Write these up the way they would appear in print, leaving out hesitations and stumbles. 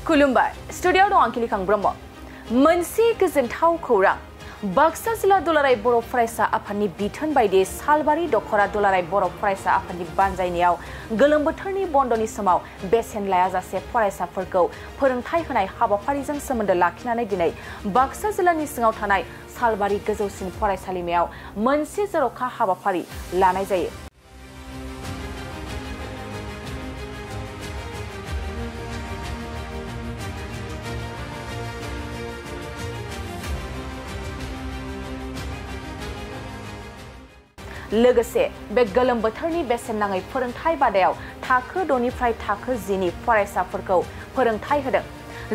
खुलुमबाय स्टुडिय'आव दं आंखिलिखां ब्रह्म मोनसे गोजोनथाव खौरां बाक्सा जिल्ला दुलाराय बर' फरायसा आफादनि बिथोन बायदियै सालबारि दख'रा दुलाराय बर' फरायसा आफादनि बानजायनायाव गोलोम बोथोरनि बन्द'नि समाव बेसेन लायाजासे फरायसाफोरखौ फोरोंथाय होनाय हाबाफारिजों सोमोन्दो लाखिनानै दिनै बाक्सा जिल्लानि सिङाव थानाय सालबारि गोजौसिन फरायसालिमायाव मोनसे जर'खा हाबाफारि लानाय जायो। लोगोसे बे गोलोम बोथोरनि बेसेन नाङै फोरोंथाय बादायाव थाखो 6 निफ्राय थाखो 10 नि फरायसाफोरखौ फोरोंथाय होदों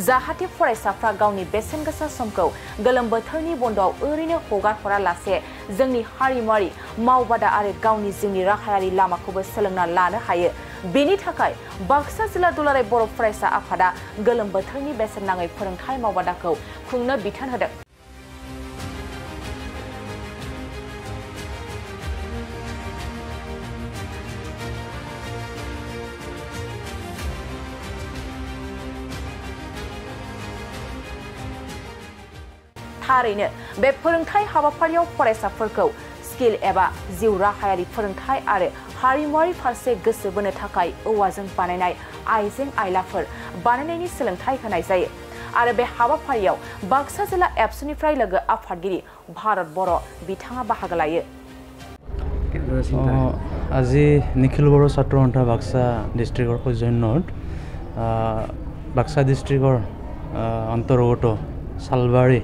जाहाथे फरायसाफ्रा गावनि बेसेन गोसा समखौ गोलोम बोथोरनि बन्द'आव ओरैनो हगारहरा लासे जोंनि हारिमुआरि मावबादा आरो गावनि जिउनि राहायारि लामाखौबो सोलोंना लानो हायो। बेनि थाखाय बाक्सा जिल्ला दुलाराय बर' फरायसा आफादा गोलोम बोथोरनि बेसेन नाङै फोरोंथाय मावबादाखौ खुंनो बिथोन होदों। थारैनो बे फोरोंथाय हाबाफारियाव फरायसाफोरखौ स्किल एबा जिउ राहायारि फोरोंथाय आरो हारिमुआरि फारसे गोसो बोनो थाखाय औवाजों बानायनाय आइजें आइलाफोर बानायनायनि सोलोंथाय होनाय जायो आरो बे हाबाफारियाव बाक्सा जिल्ला एबसुनिफ्राय लोगो आफादगिरि भारत बर' बिथाङा बाहागो लायो। আজি निखिल बर' ছাত্ৰ সন্থা বাক্সা ডিষ্ট্ৰিক্টৰ সৌজন্যত বাক্সা ডিষ্ট্ৰিক্টৰ অন্তৰ্গত সালবাৰী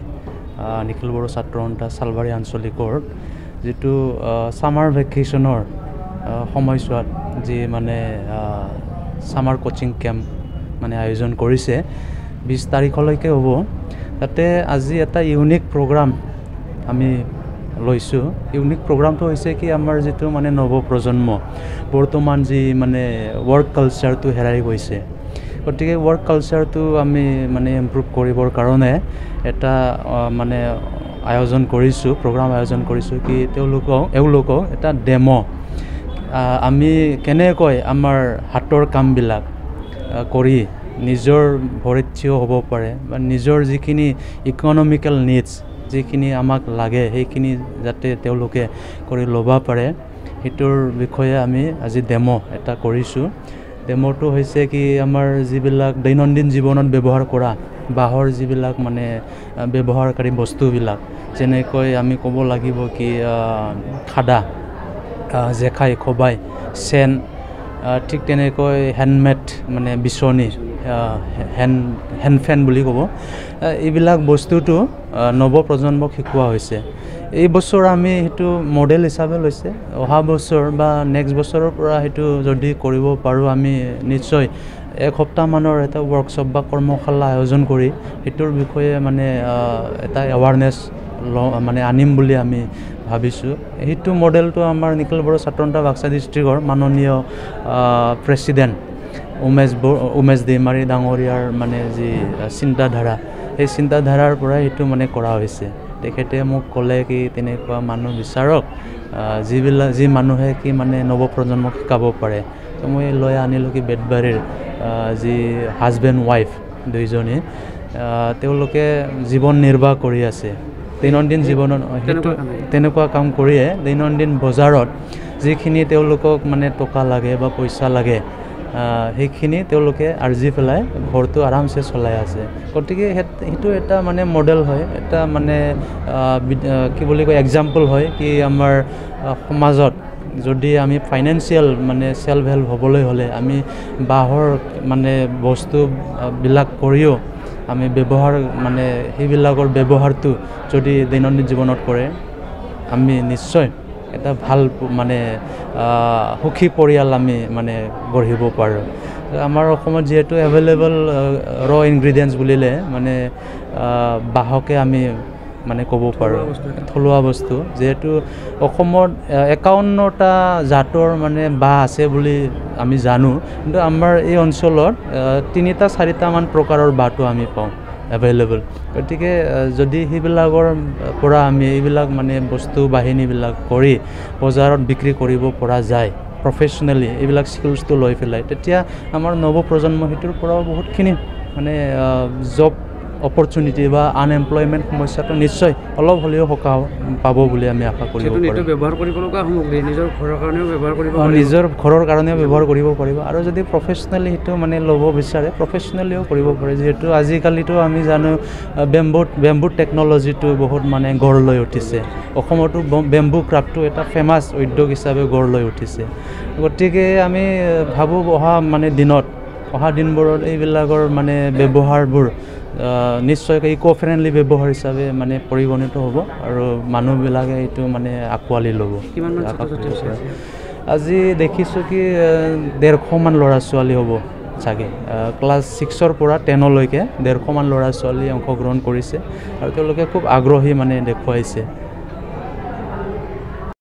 निखिल बर' ছাত্ৰ সন্থা সালবাৰী আঞ্চলিকৰ যেটো সামাৰ ভেকেশনৰ সময়ছোৱাত যি মানে সামাৰ কোচিং কেম্প মানে আয়োজন কৰিছে 20 তাৰিখলৈকে হ'ব। তাতে আজি এটা ইউনিক প্ৰগ্ৰাম আমি লৈছো। ইউনিক প্ৰগ্ৰামটো হৈছে কি আমাৰ যেটো মানে নৱ প্ৰজন্ম বৰ্তমান যি মানে ওয়াৰ্ক কালচাৰটো হেৰাই গৈছে গতিকে ওয়াৰ্ক কালচাৰটো আমি মানে ইমপ্ৰুভ কৰিবৰ কাৰণে এটা মানে আয়োজন কৰিছো প্ৰগ্ৰাম আয়োজন কৰিছো কি তেওঁলোকক এটা ডেমো আমি কেনেকৈ আমাৰ হাতৰ কামবিলাক কৰি নিজৰ ভৰিত থিয় হ'ব পাৰে বা নিজৰ যিখিনি ইকনমিক্যাল নিডছ যিখিনি আমাক লাগে সেইখিনি যাতে তেওঁলোকে কৰি ল'ব পাৰে হেতুৰ বিষয়ে আমি আজি ডেমো এটা কৰিছো। ডেমোটো হৈছে কি আমাৰ যিবিলাক দৈনন্দিন জীৱনত ব্যৱহাৰ কৰা বাহৰ যিবিলাক মানে ব্যৱহাৰকাৰী বস্তুবিলাক যেনেকৈ আমি ক'ব লাগিব কি খাদা জেখাই খবাই চেন ঠিক তেনেকৈ হ্যান্ডমেড মানে বিচনী হ্যান্ড ফেন বুলি ক'ব এইবিলাক বস্তুটো নৱ প্ৰজন্মক শিকোৱা হৈছে। এই বছৰ আমি হেতু মডেল হিচাপে লৈছে অহা বছৰ বা নেক্সট বছৰৰ পৰা হেতু যদি কৰিব পাৰো আমি নিশ্চয় এক সপ্তাহ মানৰ এটা ওয়াৰ্কশপ বা কৰ্মশালা আয়োজন কৰি হেতুৰ বিষয়ে মানে এটা এৱাৰনেছ মানে আনিম বুলি আমি ভাবিছো। হেতু মডেলটো আমাৰ নিখল বড়ো ছাত্ৰ সন্থা বাক্সা ডিষ্ট্ৰিক্টৰ মাননীয় প্ৰেসিডেন্ট উমেশ দেমাৰী ডাঙৰীয়াৰ মানে যি চিন্তাধাৰা এই চিন্তাধাৰাৰ পৰা হেতু মানে কৰা হৈছে। তেখেতে মোক ক'লে কি তেনেকুৱা মানুহ বিচাৰক যি মানুহে কি মানে নৱ প্ৰজন্মক শিকাব পাৰে। তো মই লৈ আনিলো কি বেদবাৰীৰ যি হাজবেণ্ড ওয়াইফ দুইজনী তেওঁলোকে জীৱন নিৰ্বাহ কৰি আছে দৈনন্দিন জীৱনত তেনেকুৱা কাম কৰিয়ে দৈনন্দিন বজাৰত যিখিনি তেওঁলোকক মানে টকা লাগে বা পইচা লাগে সেইখিনি তেওঁলোকে আৰ্জি পেলাই ঘৰটো আৰামছে চলাই আছে। গতিকে হেতু এটা মানে মডেল হয় এটা মানে কি বুলি কয় এক্সাম্পল হয় কি আমাৰ সমাজত যদি আমি ফাইনেন্সিয়াল মানে সেলফ হেল্প হ'বলৈ হলে আমি বাহৰ মানে বস্তু বিলাক কৰিও আমি ব্যৱহাৰ মানে সেইবিলাকৰ ব্যৱহাৰটো যদি দৈনন্দিন জীৱনত কৰে আমি নিশ্চয় এটা ভাল মানে সুখী পৰিয়াল আমি মানে গঢ়িব পাৰো। আমাৰ অসমত যেহেতু এভেইলেবল ৰ ইনগ্ৰেডিয়েন্টস বুলিলে মানে বাহকে আমি মানে ক'ব পাৰো থলুৱা বস্তু যেহেতু অসমত 51টা জাতৰ মানে বাহ আছে বুলি আমি জানো কিন্তু আমাৰ এই অঞ্চলত 3টা 4টা মান প্ৰকাৰৰ বাহটো আমি পাওঁ এভেইলেবল। গতিকে যদি সেইবিলাকৰ পৰা আমি এইবিলাক মানে বস্তু বাহিনীবিলাক কৰি বজাৰত বিক্ৰী কৰিব পৰা যায় প্ৰফেশনালি এইবিলাক স্কিলছটো লৈ পেলাই তেতিয়া আমাৰ নৱ প্ৰজন্ম হেতুৰ পৰা বহুতখিনি মানে জব অপৰচুনিটি বা আনএমপ্লয়মেণ্ট সমস্যাটো নিশ্চয় অলপ হ'লেও সকাহ পাব বুলি আমি আশা কৰিব পাৰোঁ। এইটো ব্যৱহাৰ কৰিব লগা সামগ্ৰী নিজৰ ঘৰৰ কাৰণেও ব্যৱহাৰ কৰিব নিজৰ ঘৰৰ কাৰণেও ব্যৱহাৰ কৰিব পাৰিব আৰু যদি প্ৰফেচনেলি সেইটো মানে ল'ব বিচাৰে প্ৰফেচনেলিও কৰিব পাৰে যিহেতু আজিকালিতো আমি জানো বেম্বু টেকন'লজিটো বহুত মানে গঢ় লৈ উঠিছে অসমতো বেম্বু ক্ৰাফ্টটো এটা ফেমাছ উদ্যোগ হিচাপে গঢ় লৈ উঠিছে গতিকে আমি ভাবোঁ অহা দিনবোৰত এইবিলাকৰ মানে ব্যৱহাৰবোৰ নিশ্চয়কৈ ইক' ফ্ৰেণ্ডলি ব্যৱহাৰ হিচাপে মানে পৰিগণিত হ'ব আৰু মানুহবিলাকে এইটো মানে আঁকোৱালি ল'ব। আজি দেখিছোঁ কি 150মান ল'ৰা ছোৱালী হ'ব চাগে ক্লাছ 6ৰ পৰা 10লৈকে 150মান ল'ৰা ছোৱালী অংশগ্ৰহণ কৰিছে আৰু তেওঁলোকে খুব আগ্ৰহী মানে দেখুৱাইছে।